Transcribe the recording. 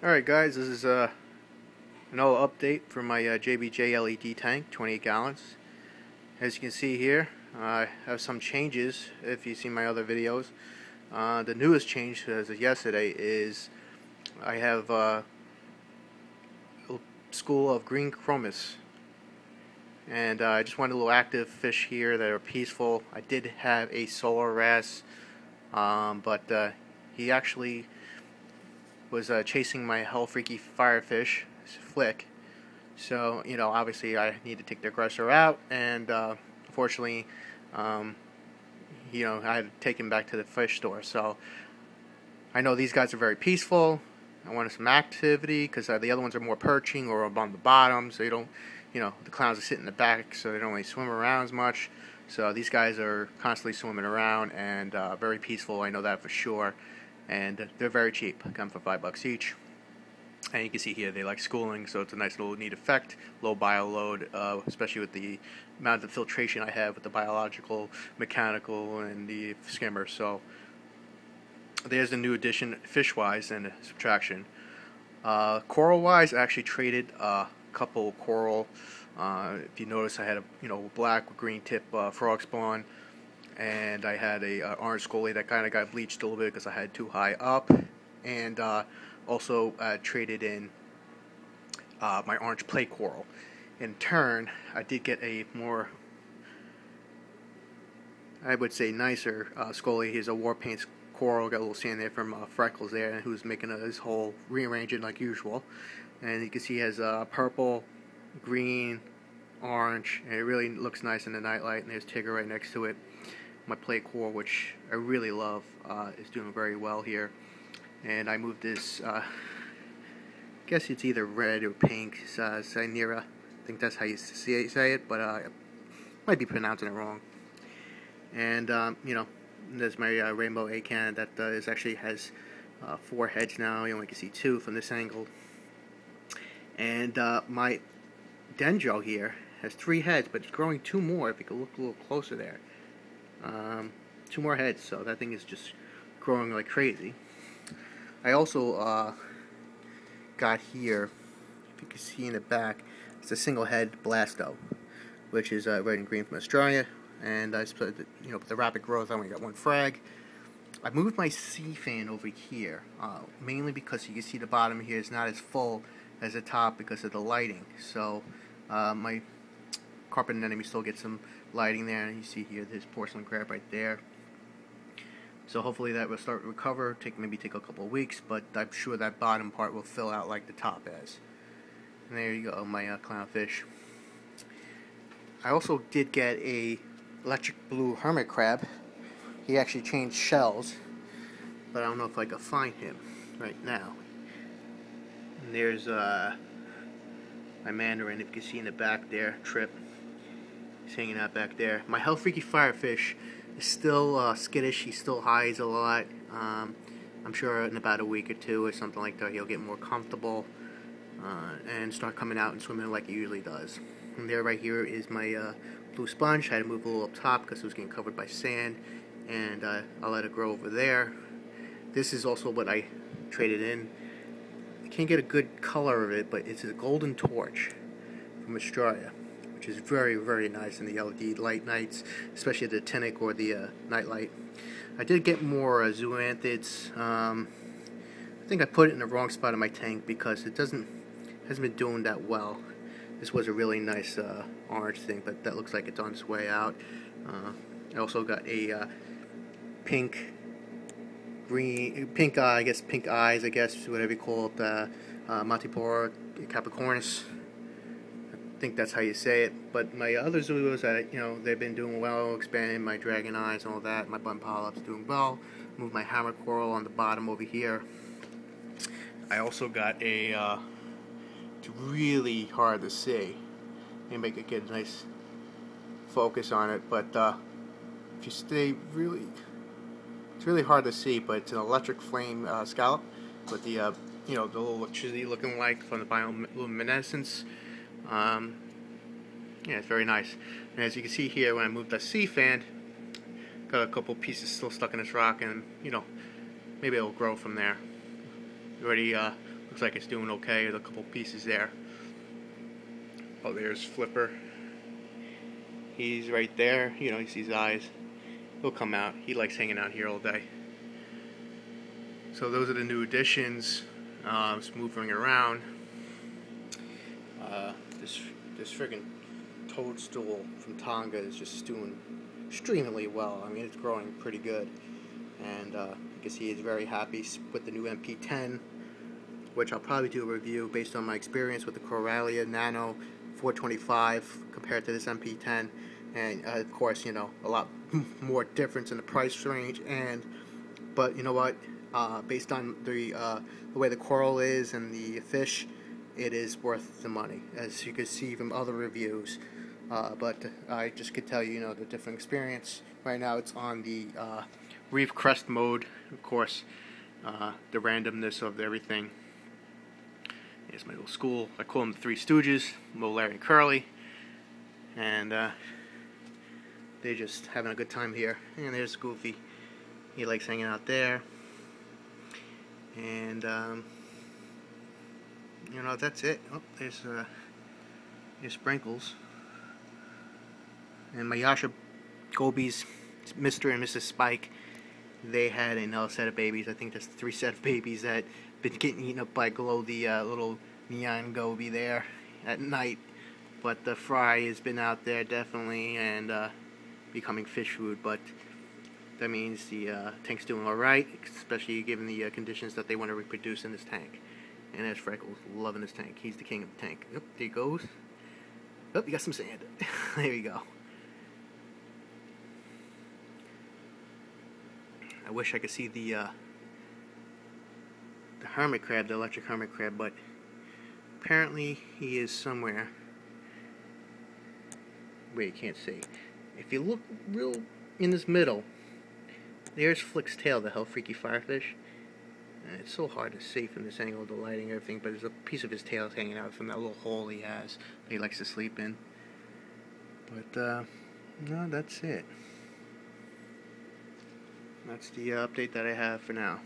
Alright guys, this is another update for my JBJ LED tank, 28 gallons. As you can see here, I have some changes if you've seen my other videos. The newest change as of yesterday is I have a school of green chromis. And I just wanted a little active fish here that are peaceful. I did have a solar wrasse, but he actually was chasing my helfrich firefish, Flick. So, you know, obviously I need to take the aggressor out, and unfortunately, you know, I had to take him back to the fish store. So, I know these guys are very peaceful. I wanted some activity, because the other ones are more perching or on the bottom, so you don't, you know, the clowns are sitting in the back, so they don't really swim around as much. So these guys are constantly swimming around, and very peaceful, I know that for sure. And they're very cheap, come for $5 each. And you can see here they like schooling, so it's a nice little neat effect. Low bio load, especially with the amount of filtration I have with the biological, mechanical, and the skimmer. So there's the new addition fish-wise and subtraction. Coral-wise, I actually traded a couple coral. If you notice, I had a black with green tip frog spawn. And I had a orange scoly that kind of got bleached a little bit because I had too high up, and also traded in my orange plate coral. In turn, I did get a more, I would say, nicer scoly. He's a war paint coral, got a little sand there from Freckles there, who's making his whole rearranging like usual. And you can see he has purple, green, orange, and it really looks nice in the nightlight. And there's Tigger right next to it. My plate coral, which I really love, is doing very well here. And I moved this, I guess it's either red or pink, xenia. I think that's how you say it, but I might be pronouncing it wrong. And, you know, there's my rainbow acan that actually has 4 heads now. You only can see 2 from this angle. And my dendro here has 3 heads, but it's growing 2 more if you could look a little closer there. 2 more heads, so that thing is just growing like crazy. I also got here, if you can see in the back, it's a single head Blasto, which is red and green from Australia. And I split, with the rapid growth, I only got 1 frag. I moved my sea fan over here, mainly because you can see the bottom here is not as full as the top because of the lighting. So my carpet anemone still gets some lighting there, and you see here there's porcelain crab right there. So hopefully that will start to recover, maybe take a couple of weeks, but I'm sure that bottom part will fill out like the top is. And there you go, my clownfish. I also did get a electric blue hermit crab. He actually changed shells, but I don't know if I can find him right now. And there's my mandarin, if you can see in the back there, Trip. He's hanging out back there. My helfrich firefish is still skittish. He still hides a lot. I'm sure in about a week or 2 or something like that, he'll get more comfortable and start coming out and swimming like he usually does. And there right here is my blue sponge. I had to move a little up top because it was getting covered by sand, and I'll let it grow over there. This is also what I traded in. I can't get a good color of it, but it's a golden torch from Australia, which is very, very nice in the LED light nights, especially the Tinic or the night light. I did get more zooanthids. I think I put it in the wrong spot in my tank because it hasn't been doing that well. This was a really nice orange thing, but that looks like it's on its way out. I also got a pink eyes, whatever you call it, Montipora capricornis. I think that's how you say it. But my other zoos, they've been doing well, expanding my dragon eyes and all that. My bun polyps doing well. Moved my hammer coral on the bottom over here. I also got a, it's really hard to see. Let me get a nice focus on it, but if you stay it's really hard to see, but it's an electric flame scallop with the, the little electricity looking like from the bioluminescence. Yeah, it's very nice. And as you can see here, when I moved the sea fan, got a couple pieces still stuck in this rock, and maybe it'll grow from there. Already looking Looks like it's doing okay. There's a couple pieces there. Oh, there's Flipper. He's right there. You know, you see his eyes. He'll come out. He likes hanging out here all day. So those are the new additions. Just moving around. This friggin' toadstool from Tonga is just doing extremely well. I mean, it's growing pretty good. And you can see he's very happy with the new MP10, which I'll probably do a review based on my experience with the Corallia Nano 425 compared to this MP10. And of course, you know, a lot more difference in the price range. But you know what? Based on the way the coral is and the fish, it is worth the money, as you can see from other reviews. But I just could tell you, you know, the different experience. Right now, it's on the reef crest mode. Of course, the randomness of everything. Here's my little school. I call them the Three Stooges, little Larry and Curly, and they're just having a good time here. And there's Goofy. He likes hanging out there. And you know, that's it. Oh, there's Sprinkles. And my Yasha gobies, Mr. and Mrs. Spike, they had another set of babies. I think there's 3 set of babies that been getting eaten up by Glow, the little neon goby there at night. But the fry has been out there definitely and becoming fish food. But that means the tank's doing alright, especially given the conditions that they want to reproduce in this tank. And there's Freckles, loving this tank. He's the king of the tank. Yep, there he goes. Oh, you got some sand. There you go. I wish I could see the hermit crab, the electric hermit crab, but apparently he is somewhere where you can't see. If you look real in this middle, there's Flick's tail, the helfrich firefish. It's so hard to see from this angle, the lighting and everything, but there's a piece of his tail hanging out from that little hole he has that he likes to sleep in. But, no, that's it. That's the update that I have for now.